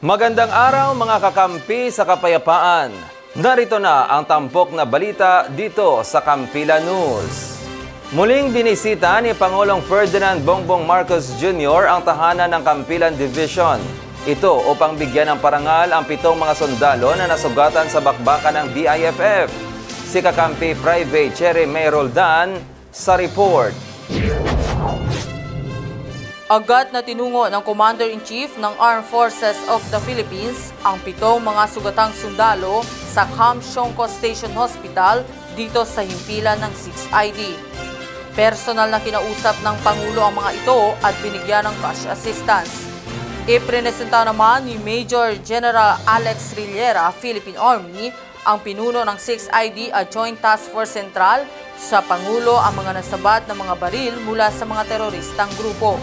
Magandang araw mga kakampi sa kapayapaan. Narito na ang tampok na balita dito sa Kampila News. Muling binisita ni Pangulong Ferdinand Bongbong Marcos Jr. ang tahanan ng Kampilan Division. Ito upang bigyan ng parangal ang 7 mga sundalo na nasugatan sa bakbakan ng BIFF. Si kakampi Private Cherry May Roldan sa report. Agad na tinungo ng Commander-in-Chief ng Armed Forces of the Philippines ang 7 mga sugatang sundalo sa Camp Siongco Station Hospital dito sa himpilan ng 6ID. Personal na kinausap ng Pangulo ang mga ito at binigyan ng cash assistance. Iprenesenta naman ni Major General Alex Rillera, Philippine Army, ang pinuno ng 6ID at Joint Task Force Central sa Pangulo ang mga nasabat na mga baril mula sa mga teroristang grupo.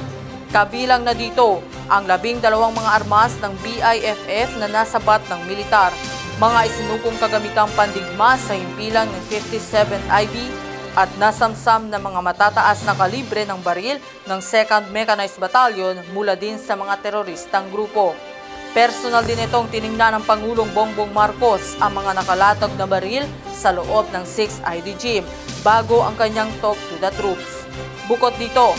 Kabilang na dito ang 12 mga armas ng BIFF na nasabat ng militar, mga isinukong kagamitang pandigma sa himpilang ng 57th IB at nasamsam na mga matataas na kalibre ng baril ng 2nd Mechanized Battalion mula din sa mga teroristang grupo. Personal din itong tiningnan ng Pangulong Bongbong Marcos ang mga nakalatag na baril sa loob ng 6ID gym bago ang kanyang talk to the troops. Bukod dito,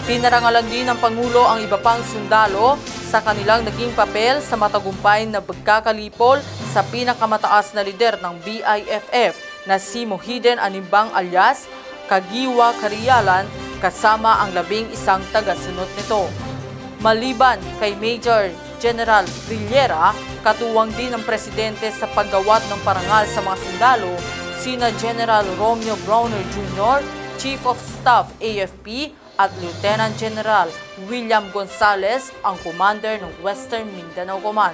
pinarangalan din ng Pangulo ang iba pang sundalo sa kanilang naging papel sa matagumpay na pagkakalipol sa pinakamataas na lider ng BIFF na si Mohiden Animbang alias Kagiwa Karialan kasama ang 11 tagasunod nito. Maliban kay Major General Rillera, katuwang din ng Presidente sa paggawat ng parangal sa mga sundalo, sina General Romeo Browner Jr., Chief of Staff AFP, at Lieutenant General William Gonzales, ang commander ng Western Mindanao Command.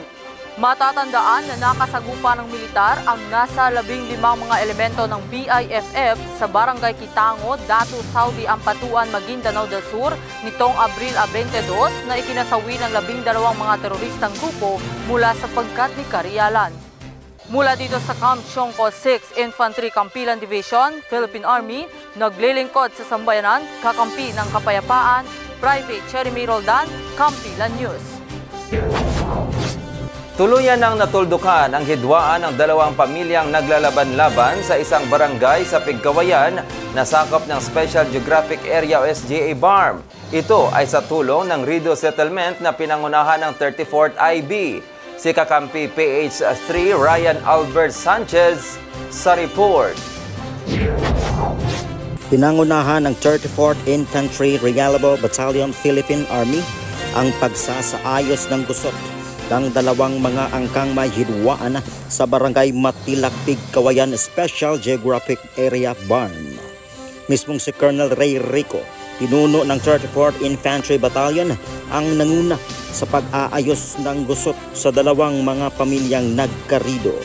Matatandaan na nakasagupa ng militar ang nasa 15 mga elemento ng BIFF sa Barangay Kitango, Datu, Saudi, Ampatuan, Maguindanao del Sur nitong Abril 22 na ikinasawi ng 12 mga teroristang grupo mula sa pagkat ni Karialan. Mula dito sa Camp Siongco 6 Infantry Kampilan Division, Philippine Army, naglilingkod sa sambayanan, kakampi ng kapayapaan, Private Cherry May Roldan, Kampilan News. Tuluyan nang natuldukan ang hidwaan ng 2 pamilyang naglalaban-laban sa isang barangay sa Pigkawayan na sakop ng Special Geographic Area o SGA BARM. Ito ay sa tulong ng Rido Settlement na pinangunahan ng 34th IB. Si kakampi PH3 Ryan Albert Sanchez sa report. Pinangunahan ng 34th Infantry Reliable Battalion Philippine Army ang pagsasaayos ng gusot ng 2 mga angkang may hidwaan sa Barangay Matilakpig, Kawayan Special Geographic Area BARM. Mismong si Colonel Ray Rico, pinuno ng 34th Infantry Battalion, ang nanguna sa pag-aayos ng gusot sa 2 mga pamilyang nagkarido.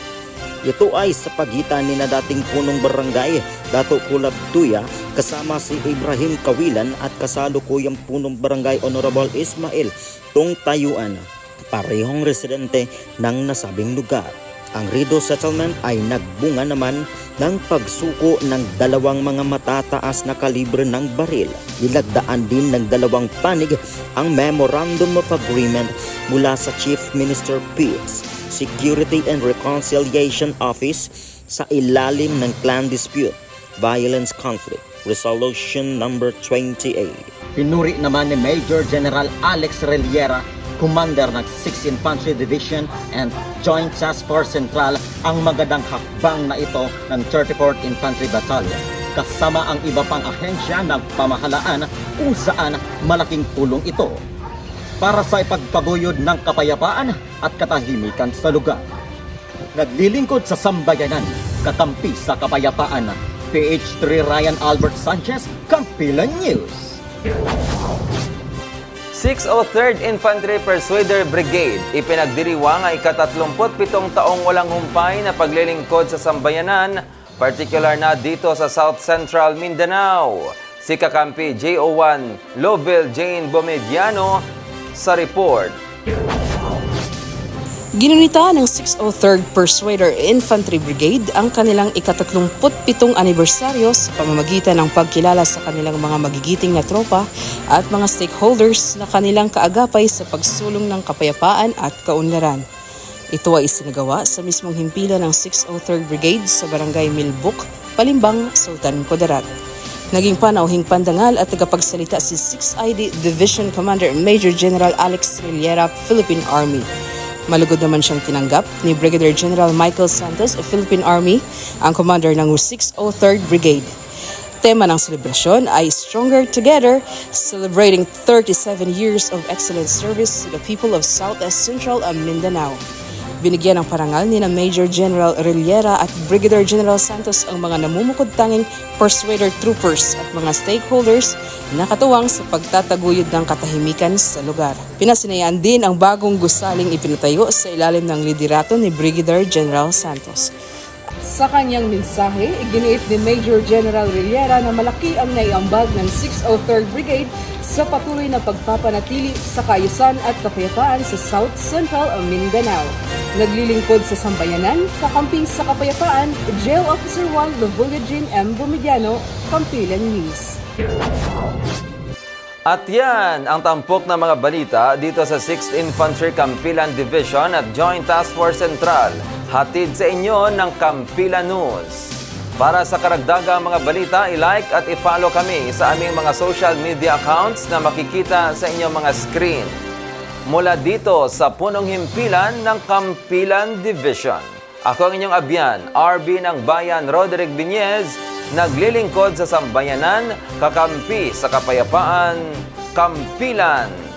Ito ay sa pagitan ni na dating punong barangay Dato Kulabtuya kasama si Ibrahim Kawilan at kasalukuyang punong barangay Honorable Ismail Tongtayuan, parehong residente ng nasabing lugar. Ang Rido Settlement ay nagbunga naman ng pagsuko ng 2 mga matataas na kalibre ng baril. Nilagdaan din ng 2 panig ang Memorandum of Agreement mula sa Chief Minister Peace, Security and Reconciliation Office sa ilalim ng Clan Dispute, Violence Conflict, Resolution number 28. Pinuri naman ni Major General Alex Rillera, Commander ng 6th Infantry Division and Joint Task Force Central, ang magandang hakbang na ito ng 34th Infantry Battalion kasama ang iba pang ahensya ng pamahalaan kung saan malaking tulong ito para sa ipagpaguyod ng kapayapaan at katahimikan sa lugar. Naglilingkod sa sambayanan, kakampi sa kapayapaan, PH3 Ryan Albert Sanchez, Kampilan News. 603rd Infantry Persuader Brigade ipinagdiriwang ang ika-37 taong walang humpay na paglilingkod sa sambayanan, partikular na dito sa South Central Mindanao. Si kakampi JO1 Loville Jane Bomediano sa report. Ginunita ng 603rd Persuader Infantry Brigade ang kanilang ika-37 anibersaryo sa pamamagitan ng pagkilala sa kanilang mga magigiting na tropa at mga stakeholders na kanilang kaagapay sa pagsulong ng kapayapaan at kaunlaran. Ito ay isinagawa sa mismong himpilan ng 603rd Brigade sa Barangay Milbuk, Palimbang, Sultan Kudarat. Naging panauhing pandangal at tagapagsalita si 6th ID Division Commander Major General Alex Reliera, Philippine Army. Malugod naman siyang tinanggap ni Brigadier General Michael Santos, Philippine Army, ang commander ng 603rd Brigade. Tema ng selebrasyon ay Stronger Together, celebrating 37 years of excellent service to the people of South-Est Central Mindanao. Binigyan ng parangal ni na Major General Reliera at Brigadier General Santos ang mga namumukod-tanging Persuader troopers at mga stakeholders na katuwang sa pagtataguyod ng katahimikan sa lugar. Pinasinayaan din ang bagong gusaling ipinatayo sa ilalim ng liderato ni Brigadier General Santos. Sa kanyang mensahe, iginiit ni Major General Reliera na malaki ang naiambag ng 603rd Brigade sa patuloy na pagpapanatili sa kaayusan at kapayapaan sa South Central Mindanao. Naglilingkod sa sambayanan, kakampi sa kapayapaan, Jail Officer 1 Lovulia M. Bumidiano, Kampilan News. At yan ang tampok na mga balita dito sa 6th Infantry Kampilan Division at Joint Task Force Central. Hatid sa inyo ng Kampilan News. Para sa karagdagang mga balita, i-like at i-follow kami sa aming mga social media accounts na makikita sa inyong mga screen. Mula dito sa punong himpilan ng Kampilan Division. Ako ang inyong abyan, RB ng Bayan Roderick Viñez, naglilingkod sa sambayanan, kakampi sa kapayapaan, Kampilan